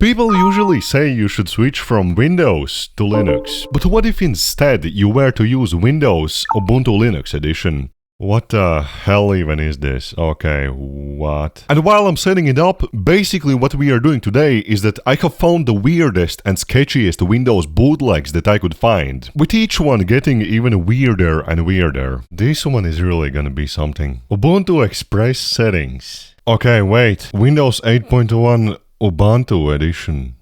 People usually say you should switch from Windows to Linux, but what if instead you were to use Windows Ubuntu Linux edition? What the hell even is this? Okay, what? And while I'm setting it up, basically what we are doing today is that I have found the weirdest and sketchiest Windows bootlegs that I could find, with each one getting even weirder and weirder. This one is really gonna be something. Ubuntu Express settings. Okay, wait. Windows 8.1 Ubuntu edition.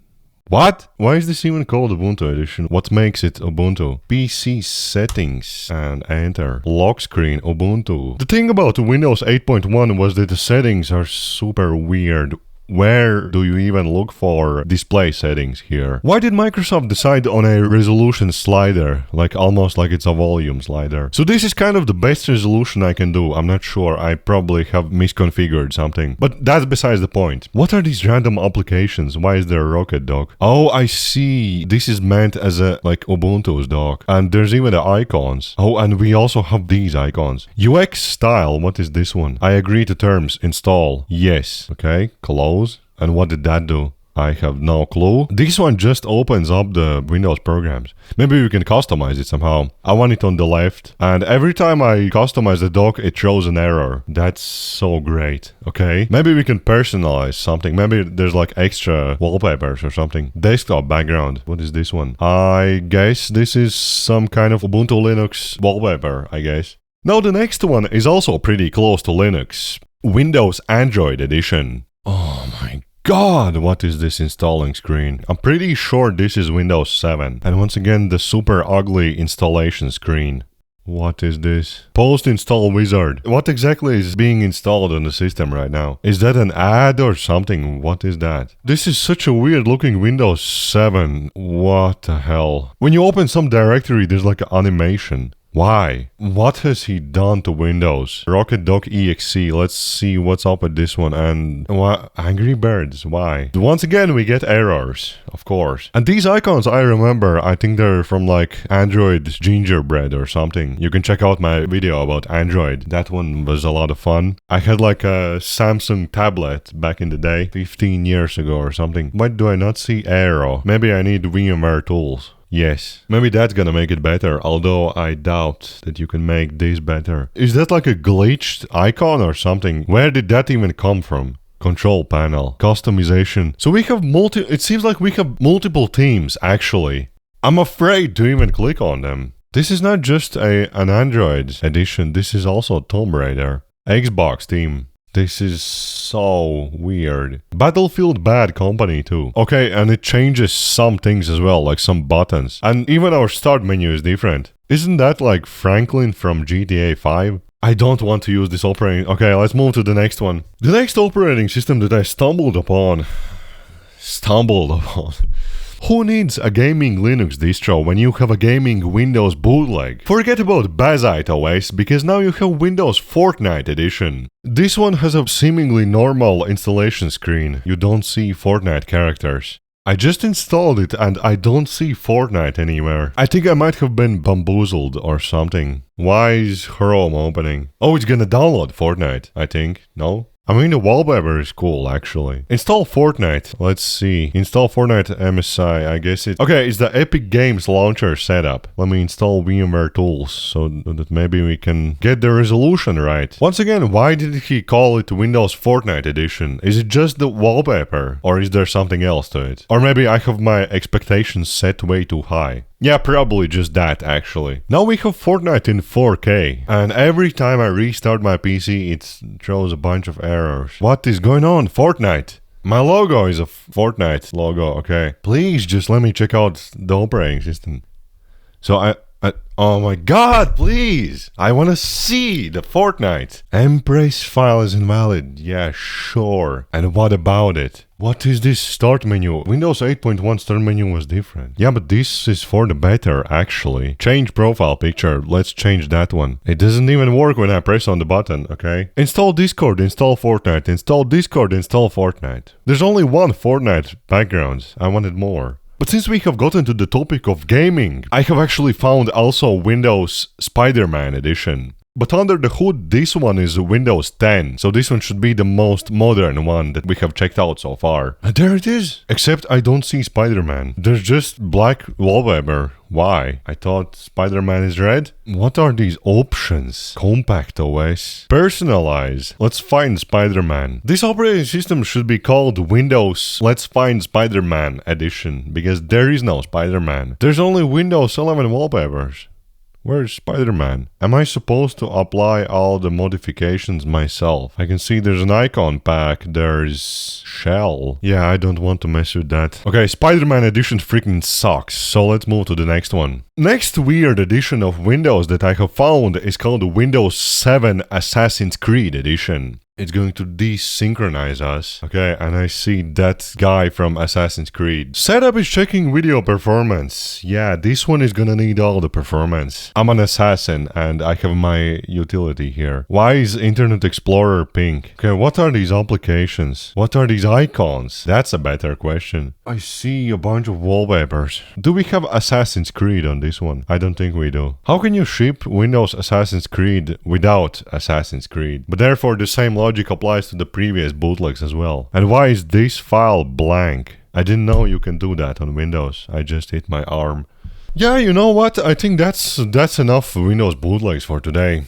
What? Why is this even called Ubuntu edition? What makes it Ubuntu? PC settings and enter. Lock screen Ubuntu. The thing about Windows 8.1 was that the settings are super weird. Where do you even look for display settings here? Why did Microsoft decide on a resolution slider? Almost like it's a volume slider. So this is kind of the best resolution I can do. I'm not sure. I probably have misconfigured something. But that's besides the point. What are these random applications? Why is there a Rocket dock? Oh, I see. This is meant as a Ubuntu's dock. And there's even the icons. Oh, and we also have these icons. UX style. What is this one? I agree to terms. Install. Yes. Okay. Close. And what did that do? I have no clue. This one just opens up the Windows programs. Maybe we can customize it somehow. I want it on the left. And every time I customize the dock, it throws an error. That's so great. Okay. Maybe we can personalize something. Maybe there's extra wallpapers or something. Desktop background. What is this one? I guess this is some kind of Ubuntu Linux wallpaper, I guess. Now the next one is also pretty close to Linux. Windows Android edition. Oh my god, what is this installing screen? I'm pretty sure this is Windows 7. And once again, the super ugly installation screen. What is this? Post-install wizard. What exactly is being installed on the system right now? Is that an ad or something? What is that? This is such a weird looking Windows 7. What the hell? When you open some directory, there's an animation. Why? What has he done to Windows? Rocket Dock EXE. Let's see what's up with this one. And what? Angry Birds. Why? Once again, we get errors, of course. And these icons, I remember, I think they're from Android Gingerbread or something. You can check out my video about Android. That one was a lot of fun. I had a Samsung tablet back in the day, 15 years ago or something. Why do I not see Aero? Maybe I need VMware tools. Yes, maybe that's gonna make it better, although I doubt that you can make this better. Is that a glitched icon or something? Where did that even come from? Control panel, customization. So we have it seems like we have multiple themes, actually. I'm afraid to even click on them. This is not just an Android edition, this is also Tomb Raider. Xbox theme. This is so weird. Battlefield Bad Company too. Okay, and it changes some things as well, like some buttons. And even our start menu is different. Isn't that Franklin from GTA 5? I don't want to use this operating... Okay, let's move to the next one. The next operating system that I stumbled upon... Who needs a gaming Linux distro when you have a gaming Windows bootleg? Forget about Bazite OS, because now you have Windows Fortnite edition. This one has a seemingly normal installation screen. You don't see Fortnite characters. I just installed it and I don't see Fortnite anywhere. I think I might have been bamboozled or something. Why is Chrome opening? Oh, it's gonna download Fortnite, I think. No? I mean, the wallpaper is cool, actually. Install Fortnite. Let's see. Install Fortnite MSI. I guess it... Okay, it's the Epic Games launcher setup. Let me install VMware tools so that maybe we can get the resolution right. Once again, why did he call it Windows Fortnite edition? Is it just the wallpaper? Or is there something else to it? Or maybe I have my expectations set way too high. Yeah, probably just that, actually. Now we have Fortnite in 4K, and every time I restart my PC, it throws a bunch of errors. What is going on? Fortnite! My logo is a Fortnite logo, okay. Please just let me check out the operating system. So oh my god, please! I wanna see the Fortnite! Embrace file is invalid. Yeah, sure. And what about it? What is this start menu? Windows 8.1 start menu was different. Yeah, but this is for the better, actually. Change profile picture. Let's change that one. It doesn't even work when I press on the button, okay? Install Discord, install Fortnite. Install Discord, install Fortnite. There's only one Fortnite background. I wanted more. But since we have gotten to the topic of gaming, I have actually found also Windows Spiderman edition. But under the hood, this one is Windows 10, so this one should be the most modern one that we have checked out so far. And there it is! Except I don't see Spider-Man. There's just black wallpaper. Why? I thought Spider-Man is red? What are these options? Compact OS. Personalize. Let's find Spider-Man. This operating system should be called Windows Let's Find Spider-Man Edition, because there is no Spider-Man. There's only Windows 11 wallpapers. Where's Spider-Man? Am I supposed to apply all the modifications myself? I can see there's an icon pack, there's shell. Yeah, I don't want to mess with that. Okay, Spider-Man edition freaking sucks, so let's move to the next one. Next weird edition of Windows that I have found is called Windows 7 Assassin's Creed Edition. It's going to desynchronize us. Okay, and I see that guy from Assassin's Creed. Setup is checking video performance. Yeah, this one is gonna need all the performance. I'm an assassin and I have my utility here. Why is Internet Explorer pink? Okay, what are these applications? What are these icons? That's a better question. I see a bunch of wallpapers. Do we have Assassin's Creed on this one? I don't think we do. How can you ship Windows Assassin's Creed without Assassin's Creed? But therefore the same logic applies to the previous bootlegs as well. And why is this file blank? I didn't know you can do that on Windows. I just hit my arm. Yeah, you know what? I think that's enough Windows bootlegs for today.